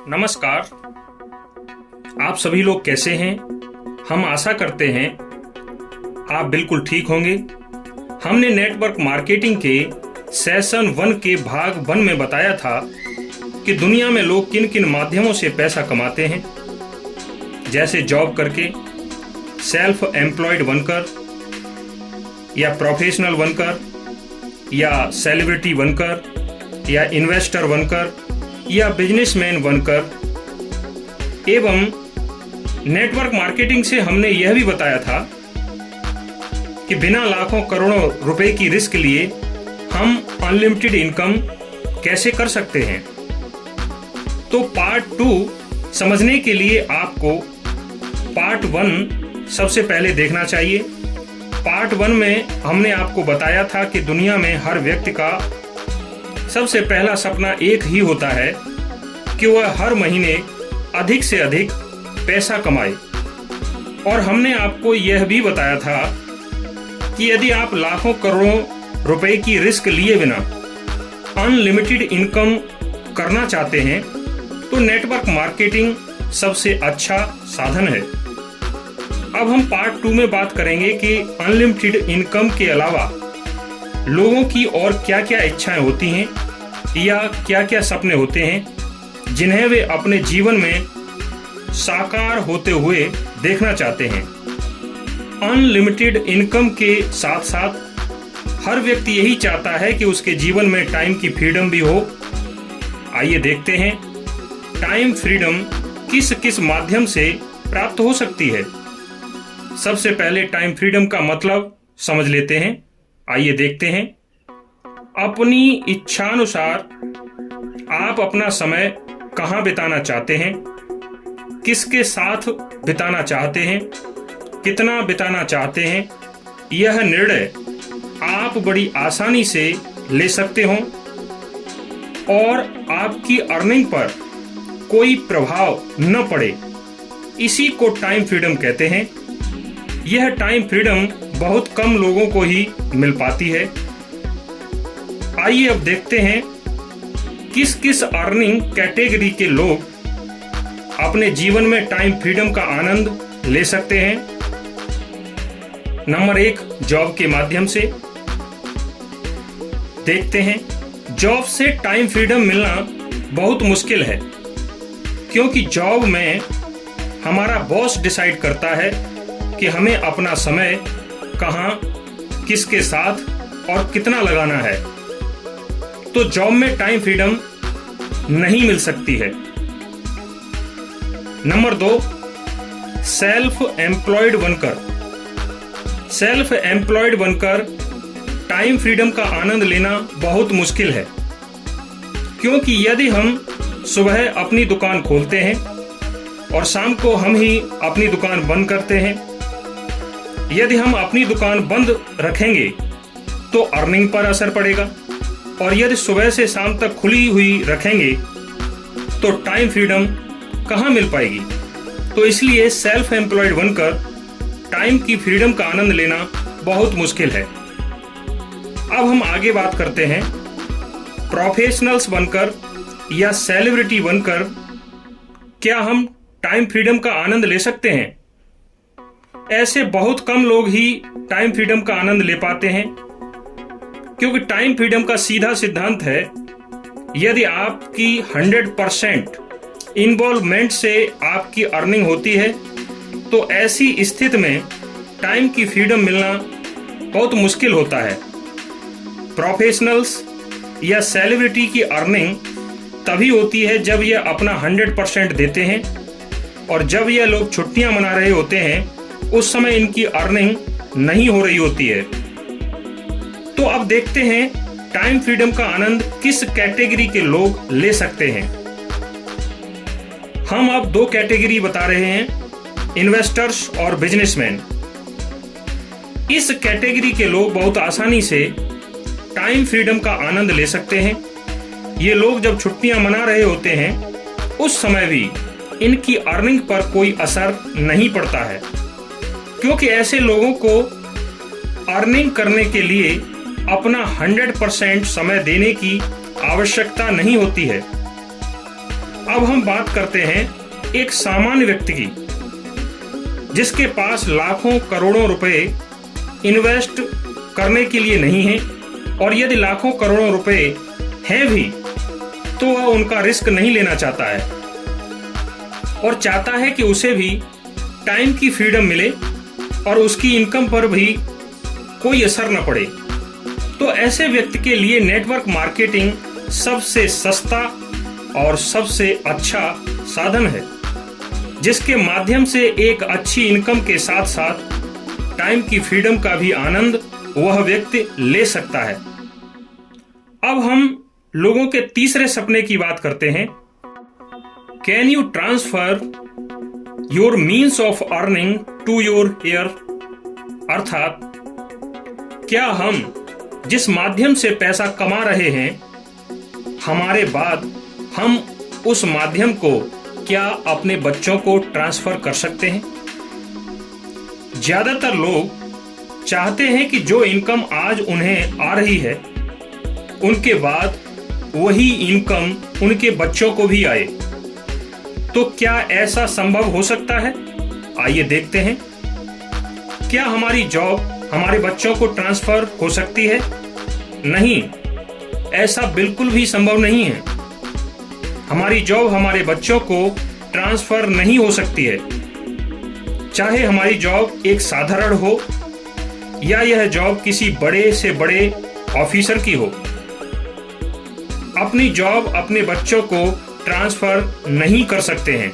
नमस्कार। आप सभी लोग कैसे हैं? हम आशा करते हैं आप बिल्कुल ठीक होंगे। हमने नेटवर्क मार्केटिंग के सेशन 1 के भाग 1 में बताया था कि दुनिया में लोग किन किन माध्यमों से पैसा कमाते हैं, जैसे जॉब करके, सेल्फ एम्प्लॉयड बनकर, या प्रोफेशनल बनकर, या सेलिब्रिटी बनकर, या इन्वेस्टर बनकर, या बिजनेसमैन बनकर। एवं नेटवर्क मार्केटिंग से हमने यह भी बताया था कि बिना लाखों करोड़ों रुपए की रिस्क लिए हम अनलिमिटेड इनकम कैसे कर सकते हैं। तो पार्ट 2 समझने के लिए आपको पार्ट 1 सबसे पहले देखना चाहिए। पार्ट 1 में हमने आपको बताया था कि दुनिया में हर व्यक्ति का सबसे पहला सपना एक ही होता है कि वह हर महीने अधिक से अधिक पैसा कमाए। और हमने आपको यह भी बताया था कि यदि आप लाखों करोड़ों रुपए की रिस्क लिए बिना अनलिमिटेड इनकम करना चाहते हैं तो नेटवर्क मार्केटिंग सबसे अच्छा साधन है। अब हम पार्ट 2 में बात करेंगे कि अनलिमिटेड इनकम के अलावा लोगों की और क्या क्या इच्छाएं होती हैं या क्या क्या सपने होते हैं जिन्हें वे अपने जीवन में साकार होते हुए देखना चाहते हैं। अनलिमिटेड इनकम के साथ साथ हर व्यक्ति यही चाहता है कि उसके जीवन में टाइम की फ्रीडम भी हो। आइए देखते हैं टाइम फ्रीडम किस किस माध्यम से प्राप्त हो सकती है। सबसे पहले टाइम फ्रीडम का मतलब समझ लेते हैं। आइए देखते हैं। अपनी इच्छानुसार आप अपना समय कहाँ बिताना चाहते हैं, किसके साथ बिताना चाहते हैं, कितना बिताना चाहते हैं, यह निर्णय आप बड़ी आसानी से ले सकते हो और आपकी अर्निंग पर कोई प्रभाव न पड़े। इसी को टाइम फ्रीडम कहते हैं। यह टाइम फ्रीडम बहुत कम लोगों को ही मिल पाती है। आइए अब देखते हैं किस किस अर्निंग कैटेगरी के लोग अपने जीवन में टाइम फ्रीडम का आनंद ले सकते हैं। नंबर 1, जॉब के माध्यम से। देखते हैं, जॉब से टाइम फ्रीडम मिलना बहुत मुश्किल है, क्योंकि जॉब में हमारा बॉस डिसाइड करता है कि हमें अपना समय कहाँ, किसके साथ और कितना लगाना है। तो जॉब में टाइम फ्रीडम नहीं मिल सकती है। नंबर 2, सेल्फ एम्प्लॉयड बनकर। सेल्फ एम्प्लॉयड बनकर टाइम फ्रीडम का आनंद लेना बहुत मुश्किल है, क्योंकि यदि हम सुबह अपनी दुकान खोलते हैं और शाम को हम ही अपनी दुकान बंद करते हैं, यदि हम अपनी दुकान बंद रखेंगे तो अर्निंग पर असर पड़ेगा, और यदि सुबह से शाम तक खुली हुई रखेंगे तो टाइम फ्रीडम कहाँ मिल पाएगी। तो इसलिए सेल्फ एम्प्लॉयड बनकर टाइम की फ्रीडम का आनंद लेना बहुत मुश्किल है। अब हम आगे बात करते हैं, प्रोफेशनल्स बनकर या सेलिब्रिटी बनकर क्या हम टाइम फ्रीडम का आनंद ले सकते हैं? ऐसे बहुत कम लोग ही टाइम फ्रीडम का आनंद ले पाते हैं, क्योंकि टाइम फ्रीडम का सीधा सिद्धांत है, यदि आपकी 100% इन्वॉल्वमेंट से आपकी अर्निंग होती है तो ऐसी स्थिति में टाइम की फ्रीडम मिलना बहुत मुश्किल होता है। प्रोफेशनल्स या सेलिब्रिटी की अर्निंग तभी होती है जब यह अपना 100% देते हैं, और जब यह लोग छुट्टियां मना रहे होते हैं उस समय इनकी अर्निंग नहीं हो रही होती है। तो अब देखते हैं टाइम फ्रीडम का आनंद किस कैटेगरी के लोग ले सकते हैं। हम अब 2 कैटेगरी बता रहे हैं, इन्वेस्टर्स और बिजनेसमैन। इस कैटेगरी के लोग बहुत आसानी से टाइम फ्रीडम का आनंद ले सकते हैं। ये लोग जब छुट्टियां मना रहे होते हैं उस समय भी इनकी अर्निंग पर कोई असर नहीं पड़ता है, क्योंकि ऐसे लोगों को अर्निंग करने के लिए अपना 100% समय देने की आवश्यकता नहीं होती है। अब हम बात करते हैं एक सामान्य व्यक्ति की, जिसके पास लाखों करोड़ों रुपए इन्वेस्ट करने के लिए नहीं है, और यदि लाखों करोड़ों रुपए हैं भी तो वह उनका रिस्क नहीं लेना चाहता है और चाहता है कि उसे भी टाइम की फ्रीडम मिले और उसकी इनकम पर भी कोई असर न पड़े। तो ऐसे व्यक्ति के लिए नेटवर्क मार्केटिंग सबसे सस्ता और सबसे अच्छा साधन है, जिसके माध्यम से एक अच्छी इनकम के साथ साथ टाइम की फ्रीडम का भी आनंद वह व्यक्ति ले सकता है। अब हम लोगों के तीसरे सपने की बात करते हैं। Can you transfer your means of earning to your heir, अर्थात क्या हम जिस माध्यम से पैसा कमा रहे हैं, हमारे बाद हम उस माध्यम को क्या अपने बच्चों को ट्रांसफर कर सकते हैं? ज्यादातर लोग चाहते हैं कि जो इनकम आज उन्हें आ रही है, उनके बाद वही इनकम उनके बच्चों को भी आए। तो क्या ऐसा संभव हो सकता है? आइए देखते हैं। क्या हमारी जॉब हमारे बच्चों को ट्रांसफर हो सकती है? नहीं, ऐसा बिल्कुल भी संभव नहीं है। हमारी जॉब हमारे बच्चों को ट्रांसफर नहीं हो सकती है, चाहे हमारी जॉब एक साधारण हो या यह जॉब किसी बड़े से बड़े ऑफिसर की हो। अपनी जॉब अपने बच्चों को ट्रांसफर नहीं कर सकते हैं।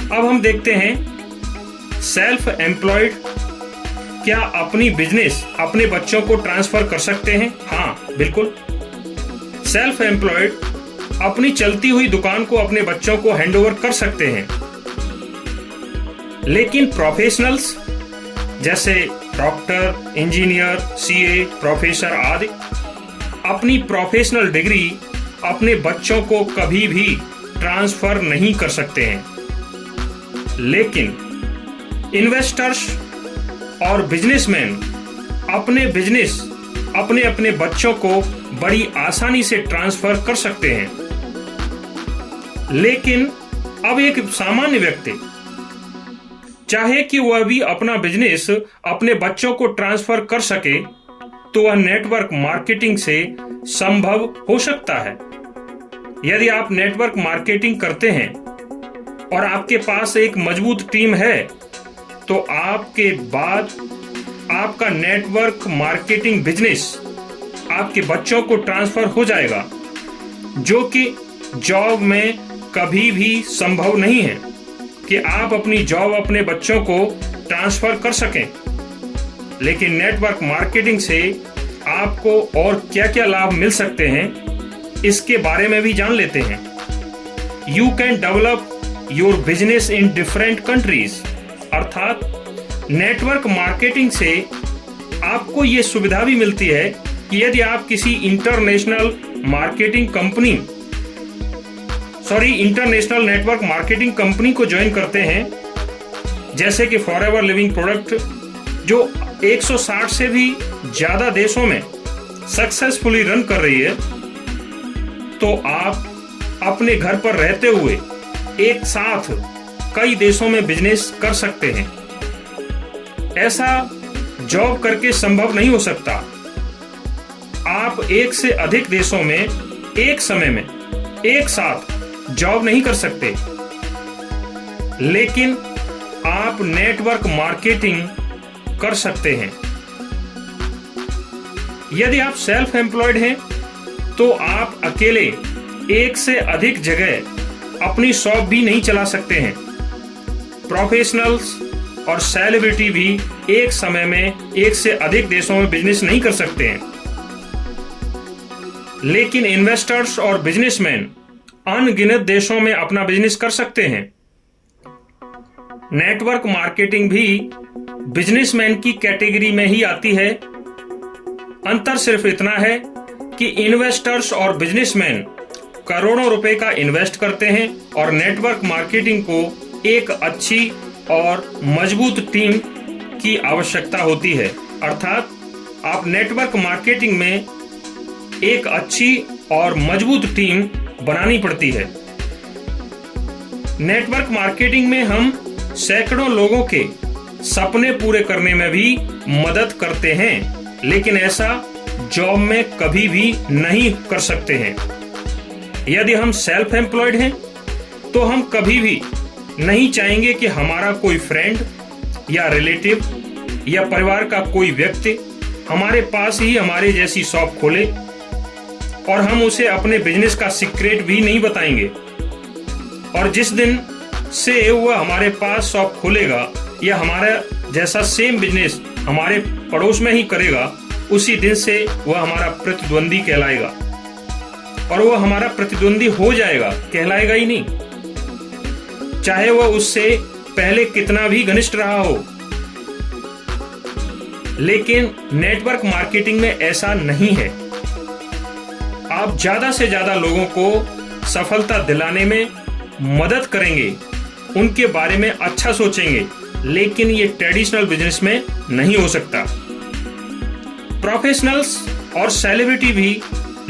अब हम देखते हैं सेल्फ एम्प्लॉयड क्या अपनी बिजनेस अपने बच्चों को ट्रांसफर कर सकते हैं? हाँ, बिल्कुल। सेल्फ एम्प्लॉयड अपनी चलती हुई दुकान को अपने बच्चों को हैंडओवर कर सकते हैं, लेकिन प्रोफेशनल्स जैसे डॉक्टर, इंजीनियर, सीए, प्रोफेसर आदि अपनी प्रोफेशनल डिग्री अपने बच्चों को कभी भी ट्रांसफर नहीं कर सकते हैं। लेकिन इन्वेस्टर्स और बिजनेसमैन अपने बिजनेस अपने अपने बच्चों को बड़ी आसानी से ट्रांसफर कर सकते हैं। लेकिन अब एक सामान्य व्यक्ति चाहे कि वह भी अपना बिजनेस अपने बच्चों को ट्रांसफर कर सके, तो वह नेटवर्क मार्केटिंग से संभव हो सकता है। यदि आप नेटवर्क मार्केटिंग करते हैं और आपके पास एक मजबूत टीम है, तो आपके बाद आपका नेटवर्क मार्केटिंग बिजनेस आपके बच्चों को ट्रांसफर हो जाएगा, जो कि जॉब में कभी भी संभव नहीं है कि आप अपनी जॉब अपने बच्चों को ट्रांसफर कर सकें। लेकिन नेटवर्क मार्केटिंग से आपको और क्या क्या लाभ मिल सकते हैं, इसके बारे में भी जान लेते हैं। You can develop your business in different countries, अर्थात नेटवर्क मार्केटिंग से आपको ये सुविधा भी मिलती है कि यदि आप किसी इंटरनेशनल नेटवर्क मार्केटिंग कंपनी को ज्वाइन करते हैं, जैसे कि फॉरएवर लिविंग प्रोडक्ट, जो 160 से भी ज्यादा देशों में सक्सेसफुली रन कर रही है, तो आप अपने घर पर रहते हुए एक साथ कई देशों में बिजनेस कर सकते हैं। ऐसा जॉब करके संभव नहीं हो सकता। आप एक से अधिक देशों में एक समय में एक साथ जॉब नहीं कर सकते, लेकिन आप नेटवर्क मार्केटिंग कर सकते हैं। यदि आप सेल्फ एम्प्लॉयड हैं, तो आप अकेले एक से अधिक जगह अपनी शॉप भी नहीं चला सकते हैं। प्रोफेशनल्स और सेलिब्रिटी भी एक समय में एक से अधिक देशों में बिजनेस नहीं कर सकते हैं। लेकिन इन्वेस्टर्स और बिजनेसमैन अनगिनत देशों में अपना बिजनेस कर सकते हैं। नेटवर्क मार्केटिंग भी बिजनेसमैन की कैटेगरी में ही आती है। अंतर सिर्फ इतना है कि इन्वेस्टर्स और बिजनेसमैन करोड़ों रुपए का इन्वेस्ट करते हैं और नेटवर्क मार्केटिंग को एक अच्छी और मजबूत टीम की आवश्यकता होती है। अर्थात आप नेटवर्क मार्केटिंग में एक अच्छी और मजबूत टीम बनानी पड़ती है। नेटवर्क मार्केटिंग में हम सैकड़ों लोगों के सपने पूरे करने में भी मदद करते हैं, लेकिन ऐसा जॉब में कभी भी नहीं कर सकते हैं। यदि हम सेल्फ एम्प्लॉयड हैं तो हम कभी भी नहीं चाहेंगे कि हमारा कोई फ्रेंड या रिलेटिव या परिवार का कोई व्यक्ति हमारे पास ही हमारे जैसी शॉप खोले, और हम उसे अपने बिजनेस का सीक्रेट भी नहीं बताएंगे। और जिस दिन से वह हमारे पास शॉप खोलेगा या हमारा जैसा सेम बिजनेस हमारे पड़ोस में ही करेगा, उसी दिन से वह हमारा प्रतिद्वंदी कहलाएगा। और वह हमारा प्रतिद्वंदी हो जाएगा, कहलाएगा ही नहीं, चाहे वह उससे पहले कितना भी घनिष्ठ रहा हो। लेकिन नेटवर्क मार्केटिंग में ऐसा नहीं है। आप ज्यादा से ज्यादा लोगों को सफलता दिलाने में मदद करेंगे, उनके बारे में अच्छा सोचेंगे, लेकिन ये ट्रेडिशनल बिजनेस में नहीं हो सकता। प्रोफेशनल्स और सेलिब्रिटी भी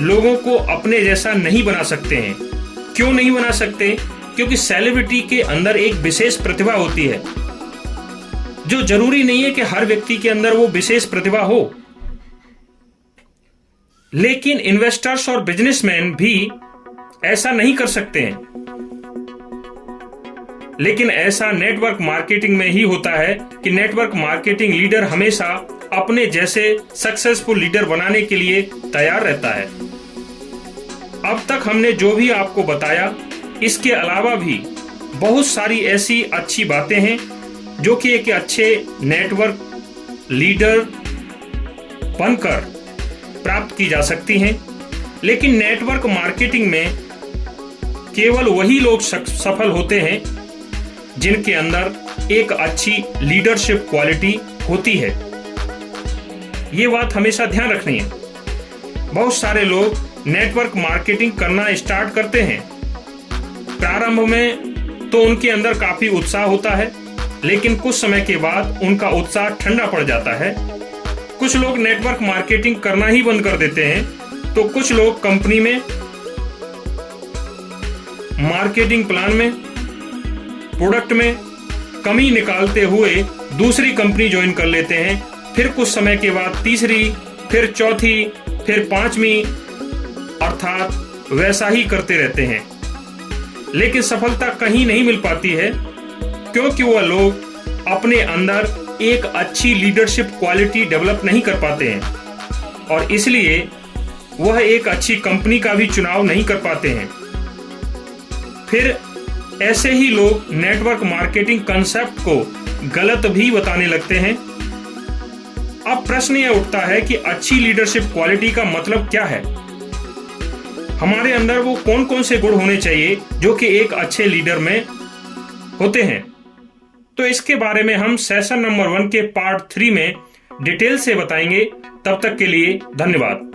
लोगों को अपने जैसा नहीं बना सकते हैं। क्यों नहीं बना सकते? क्योंकि सेलिब्रिटी के अंदर एक विशेष प्रतिभा होती है, जो जरूरी नहीं है कि हर व्यक्ति के अंदर वो विशेष प्रतिभा हो। लेकिन इन्वेस्टर्स और बिजनेसमैन भी ऐसा नहीं कर सकते हैं। लेकिन ऐसा नेटवर्क मार्केटिंग में ही होता है कि नेटवर्क मार्केटिंग लीडर हमेशा अपने जैसे सक्सेसफुल लीडर बनाने के लिए तैयार रहता है। अब तक हमने जो भी आपको बताया, इसके अलावा भी बहुत सारी ऐसी अच्छी बातें हैं जो कि एक अच्छे नेटवर्क लीडर बनकर प्राप्त की जा सकती हैं। लेकिन नेटवर्क मार्केटिंग में केवल वही लोग सफल होते हैं जिनके अंदर एक अच्छी लीडरशिप क्वालिटी होती है। ये बात हमेशा ध्यान रखनी है। बहुत सारे लोग नेटवर्क मार्केटिंग करना स्टार्ट करते हैं। प्रारंभ में तो उनके अंदर काफी उत्साह होता है, लेकिन कुछ समय के बाद उनका उत्साह ठंडा पड़ जाता है। कुछ लोग नेटवर्क मार्केटिंग करना ही बंद कर देते हैं, तो कुछ लोग कंपनी में मार्केटिंग प्लान में, प्रोडक्ट में कमी निकालते हुए दूसरी कंपनी ज्वाइन कर लेते हैं। फिर कुछ समय के बाद तीसरी, फिर चौथी, फिर पांचवी, अर्थात वैसा ही करते रहते हैं। लेकिन सफलता कहीं नहीं मिल पाती है, क्योंकि वह लोग अपने अंदर एक अच्छी लीडरशिप क्वालिटी डेवलप नहीं कर पाते हैं, और इसलिए वह एक अच्छी कंपनी का भी चुनाव नहीं कर पाते हैं। फिर ऐसे ही लोग नेटवर्क मार्केटिंग कंसेप्ट को गलत भी बताने लगते हैं। अब प्रश्न यह उठता है कि अच्छी लीडरशिप क्वालिटी का मतलब क्या है? हमारे अंदर वो कौन कौन से गुण होने चाहिए जो कि एक अच्छे लीडर में होते हैं? तो इसके बारे में हम सेशन नंबर 1 के पार्ट 3 में डिटेल से बताएंगे। तब तक के लिए धन्यवाद।